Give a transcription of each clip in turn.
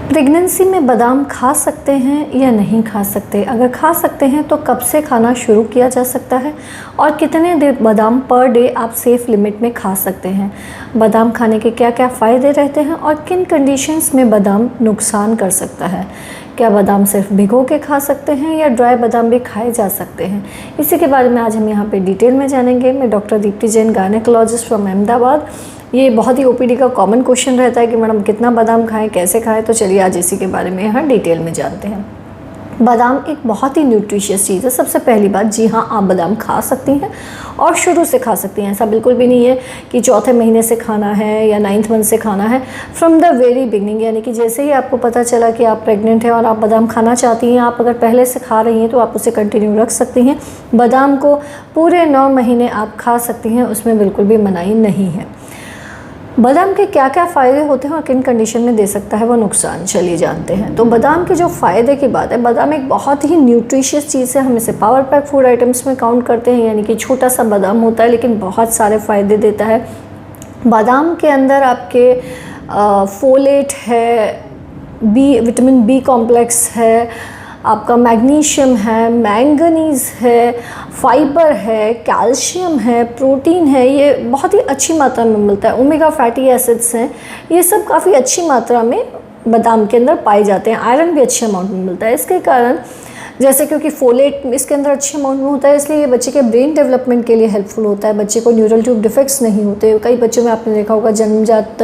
Pregnancy में बादाम खा सकते हैं या नहीं खा सकते? अगर खा सकते हैं तो कब से खाना शुरू किया जा सकता है और कितने देर बादाम पर डे आप सेफ़ लिमिट में खा सकते हैं? बादाम खाने के क्या क्या फ़ायदे रहते हैं और किन कंडीशंस में बादाम नुकसान कर सकता है? क्या बादाम सिर्फ भिगो के खा सकते हैं या ड्राई बादाम भी खाए जा सकते हैं? इसी के बारे में आज हम यहाँ पे डिटेल में जानेंगे। मैं doctor Deepti Jain, gynaecologist from Ahmedabad. ये बहुत ही ओपीडी का कॉमन क्वेश्चन रहता है कि मैडम कितना बादाम खाएं, कैसे खाएं, तो चलिए आज इसी के बारे में यहाँ डिटेल में जानते हैं। बादाम एक बहुत ही न्यूट्रिशियस चीज़ है। सबसे पहली बात, जी हाँ, आप बादाम खा सकती हैं और शुरू से खा सकती हैं। ऐसा बिल्कुल भी नहीं है कि चौथे महीने से खाना है या 9th मंथ से खाना है। फ्रॉम द वेरी बिगनिंग, यानी कि जैसे ही आपको पता चला कि आप प्रेग्नेंट हैं और आप बादाम खाना चाहती हैं, आप अगर पहले से खा रही हैं तो आप उसे कंटिन्यू रख सकती हैं। बादाम को पूरे 9 महीने आप खा सकती हैं, उसमें बिल्कुल भी मनाही नहीं है। बादाम के क्या क्या फ़ायदे होते हैं और किन कंडीशन में दे सकता है वो नुकसान, चलिए जानते हैं। तो बादाम के जो फ़ायदे की बात है, बादाम एक बहुत ही न्यूट्रिशियस चीज़ है। हम इसे पावर पैक फूड आइटम्स में काउंट करते हैं, यानी कि छोटा सा बादाम होता है लेकिन बहुत सारे फ़ायदे देता है। बादाम के अंदर आपके फोलेट है, विटामिन बी कॉम्प्लेक्स है, आपका मैग्नीशियम है, मैंगनीज़ है, फाइबर है, कैल्शियम है, प्रोटीन है, ये बहुत ही अच्छी मात्रा में मिलता है। ओमेगा फैटी एसिड्स हैं, ये सब काफ़ी अच्छी मात्रा में बादाम के अंदर पाए जाते हैं। आयरन भी अच्छे अमाउंट में मिलता है। इसके कारण जैसे क्योंकि फोलेट इसके अंदर अच्छे अमाउंट में होता है, इसलिए ये बच्चे के ब्रेन डेवलपमेंट के लिए हेल्पफुल होता है। बच्चे को न्यूरल ट्यूब डिफेक्ट्स नहीं होते। कई बच्चों में आपने देखा होगा जन्मजात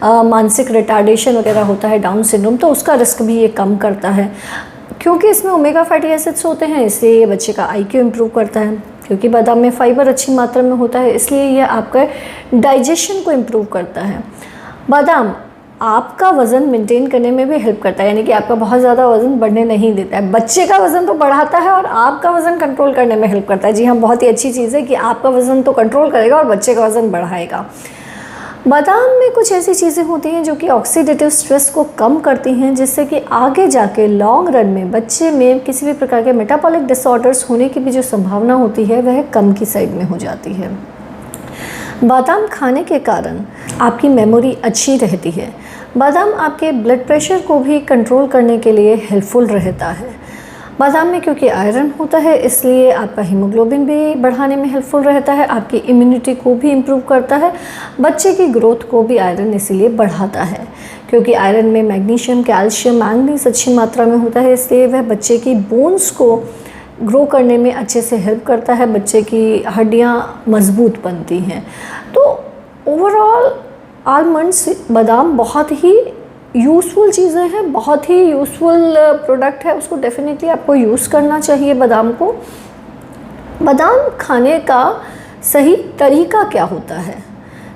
मानसिक रिटार्डेशन वगैरह होता है, डाउन सिंड्रोम, तो उसका रिस्क भी ये कम करता है। क्योंकि इसमें ओमेगा फैटी एसिड्स होते हैं, इसलिए ये बच्चे का IQ इम्प्रूव करता है। क्योंकि बादाम में फाइबर अच्छी मात्रा में होता है, इसलिए ये आपका डाइजेशन को इम्प्रूव करता है। बादाम आपका वज़न मेंटेन करने में भी हेल्प करता है, यानी कि आपका बहुत ज़्यादा वज़न बढ़ने नहीं देता है। बच्चे का वज़न तो बढ़ाता है और आपका वज़न कंट्रोल करने में हेल्प करता है। जी हाँ, बहुत ही अच्छी चीज़ है कि आपका वज़न तो कंट्रोल करेगा और बच्चे का वज़न बढ़ाएगा। बादाम में कुछ ऐसी चीज़ें होती हैं जो कि ऑक्सीडेटिव स्ट्रेस को कम करती हैं, जिससे कि आगे जाके लॉन्ग रन में बच्चे में किसी भी प्रकार के मेटाबॉलिक डिसऑर्डर्स होने की भी जो संभावना होती है वह कम की साइड में हो जाती है। बादाम खाने के कारण आपकी मेमोरी अच्छी रहती है। बादाम आपके ब्लड प्रेशर को भी कंट्रोल करने के लिए हेल्पफुल रहता है। बादाम में क्योंकि आयरन होता है, इसलिए आपका हीमोग्लोबिन भी बढ़ाने में हेल्पफुल रहता है। आपकी इम्यूनिटी को भी इम्प्रूव करता है। बच्चे की ग्रोथ को भी आयरन इसीलिए बढ़ाता है, क्योंकि आयरन में मैग्नीशियम, कैल्शियम, मैंगनीज अच्छी मात्रा में होता है, इसलिए वह बच्चे की बोन्स को ग्रो करने में अच्छे से हेल्प करता है। बच्चे की हड्डियाँ मजबूत बनती हैं। तो ओवरऑल आलमंड्स, बादाम बहुत ही यूज़फुल चीज़ें हैं, बहुत ही यूज़फुल प्रोडक्ट है। उसको डेफिनेटली आपको यूज़ करना चाहिए बादाम को। बादाम खाने का सही तरीका क्या होता है?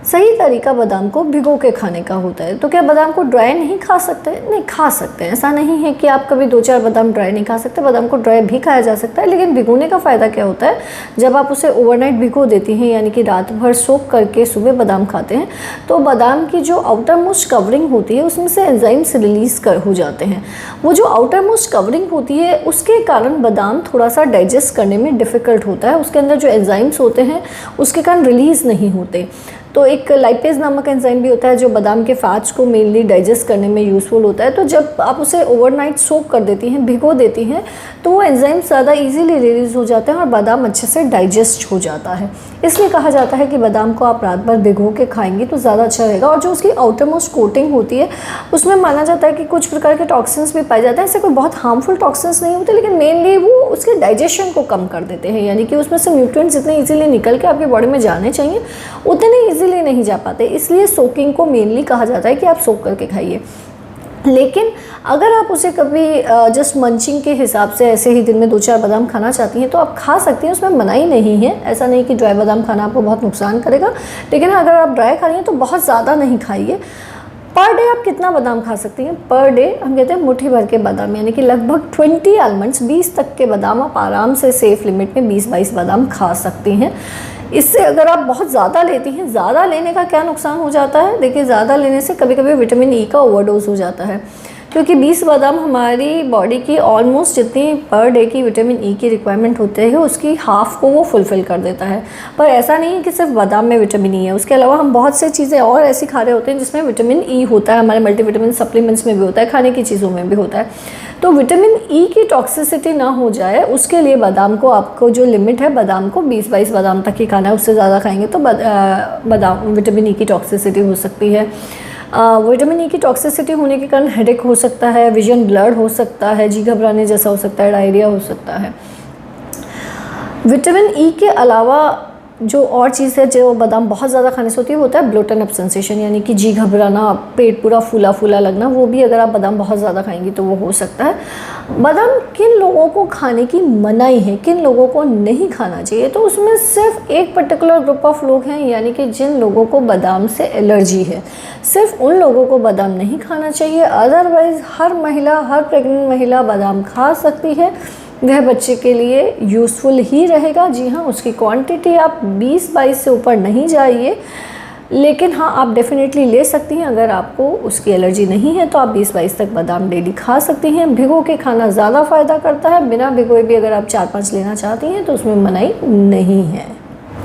सही तरीका बादाम को भिगो के खाने का होता है। तो क्या बादाम को ड्राई नहीं खा सकते? नहीं, खा सकते हैं। ऐसा नहीं है कि आप कभी 2-4 बादाम ड्राई नहीं खा सकते। बादाम को ड्राई भी खाया जा सकता है, लेकिन भिगोने का फ़ायदा क्या होता है, जब आप उसे ओवरनाइट भिगो देती हैं, यानी कि रात भर सोक करके सुबह बादाम खाते हैं, तो बादाम की जो आउटर मोस्ट कवरिंग होती है उसमें से एंजाइम्स रिलीज़ हो जाते हैं। वो जो आउटर मोस्ट कवरिंग होती है उसके कारण बादाम थोड़ा सा डाइजेस्ट करने में डिफ़िकल्ट होता है। उसके अंदर जो एंजाइम्स होते हैं उसके कारण रिलीज़ नहीं होते। तो एक लाइपेज नामक एंजाइम भी होता है जो बादाम के फैट्स को मेनली डाइजेस्ट करने में यूज़फुल होता है। तो जब आप उसे ओवरनाइट सोक कर देती हैं, भिगो देती हैं, तो वो एंजाइम्स ज़्यादा इजीली रिलीज़ हो जाते हैं और बादाम अच्छे से डाइजेस्ट हो जाता है। इसलिए कहा जाता है कि बादाम को आप रात भर भिगो के खाएंगी तो ज़्यादा अच्छा रहेगा। और जो उसकी आउटर मोस्ट कोटिंग होती है उसमें माना जाता है कि कुछ प्रकार के टॉक्सिन्स भी पाए जाते हैं। ऐसे कोई बहुत हार्मफुल टॉक्सिन्स नहीं होते, लेकिन मेनली वो उसके डाइजेशन को कम कर देते हैं, यानी कि उसमें से न्यूट्रिएंट्स जितने ईजिली निकल के आपकी बॉडी में जाने चाहिए उतने ईजिली नहीं जा पाते। इसलिए सोकिंग को मेनली कहा जाता है कि आप सोक करके खाइए। लेकिन अगर आप उसे कभी जस्ट मंचिंग के हिसाब से ऐसे ही दिन में 2-4 बादाम खाना चाहती हैं तो आप खा सकती हैं, उसमें मनाही नहीं है। ऐसा नहीं कि ड्राई बादाम खाना आपको बहुत नुकसान करेगा, लेकिन अगर आप ड्राई खा रही हैं तो बहुत ज़्यादा नहीं खाइए। पर डे आप कितना बादाम खा सकती हैं? पर डे हम कहते हैं मुट्ठी भर के बादाम, यानी कि लगभग 20 आलमंड्स, 20 तक के बादाम आप आराम से सेफ लिमिट में 20-22 बादाम खा सकती हैं। इससे अगर आप बहुत ज़्यादा लेती हैं, ज़्यादा लेने का क्या नुकसान हो जाता है? देखिए, ज़्यादा लेने से कभी कभी विटामिन ई का ओवरडोज हो जाता है। क्योंकि 20 बादाम हमारी बॉडी की ऑलमोस्ट जितनी पर डे की विटामिन ई की रिक्वायरमेंट होते हैं उसकी हाफ़ को वो फुलफ़िल कर देता है। पर ऐसा नहीं है कि सिर्फ बादाम में विटामिन ई है, उसके अलावा हम बहुत से चीज़ें और ऐसी खा रहे होते हैं जिसमें विटामिन ई होता है, हमारे मल्टीविटामिन सप्लीमेंट्स में भी होता है, खाने की चीज़ों में भी होता है। तो विटामिन ई की टॉक्सिसिटी ना हो जाए उसके लिए बादाम को, आपको जो लिमिट है बादाम को 20-22 बादाम तक ही खाना है, उससे ज़्यादा खाएंगे तो बादाम विटामिन ई की टॉक्सिसिटी हो सकती है। विटामिन ई की टॉक्सिसिटी होने के कारण हेडेक हो सकता है, विजन ब्लर्ड हो सकता है, जी घबराने जैसा हो सकता है, डायरिया हो सकता है। विटामिन ई के अलावा जो और चीज़ है जो बादाम बहुत ज़्यादा खाने से होती है वो होता है ब्लोट एंड अप सेंसेशन, यानी कि जी घबराना, पेट पूरा फूला फूला लगना, वो भी अगर आप बादाम बहुत ज़्यादा खाएंगी तो वो हो सकता है। बादाम किन लोगों को खाने की मनाही है, किन लोगों को नहीं खाना चाहिए, तो उसमें सिर्फ एक पर्टिकुलर ग्रुप ऑफ लोग हैं, यानी कि जिन लोगों को बादाम से एलर्जी है, सिर्फ उन लोगों को बादाम नहीं खाना चाहिए। अदरवाइज़ हर महिला, हर प्रेग्नेंट महिला बादाम खा सकती है, वह बच्चे के लिए यूज़फुल ही रहेगा। जी हाँ, उसकी क्वांटिटी आप 20-22 से ऊपर नहीं जाइए, लेकिन हाँ आप डेफिनेटली ले सकती हैं। अगर आपको उसकी एलर्जी नहीं है तो आप 20-22 तक बादाम डेली खा सकती हैं। भिगो के खाना ज़्यादा फ़ायदा करता है, बिना भिगोए भी अगर आप 4-5 लेना चाहती हैं तो उसमें मनाही नहीं है।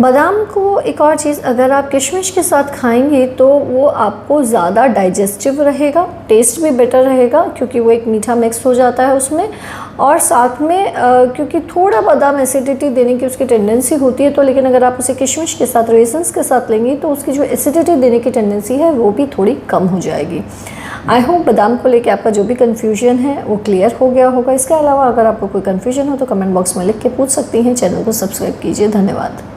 बादाम को एक और चीज़, अगर आप किशमिश के साथ खाएंगे तो वो आपको ज़्यादा डाइजेस्टिव रहेगा, टेस्ट भी बेटर रहेगा क्योंकि वो एक मीठा मिक्स हो जाता है उसमें, और साथ में क्योंकि थोड़ा बादाम एसिडिटी देने की उसकी टेंडेंसी होती है, तो लेकिन अगर आप उसे किशमिश के साथ, रेजन्स के साथ लेंगी तो उसकी जो एसिडिटी देने की टेंडेंसी है वो भी थोड़ी कम हो जाएगी। आई होप बादाम को लेकर आपका जो भी कन्फ्यूजन है वो क्लियर हो गया होगा। इसके अलावा अगर आपको कोई कन्फ्यूजन हो तो कमेंट बॉक्स में लिख के पूछ सकती हैं। चैनल को सब्सक्राइब कीजिए। धन्यवाद।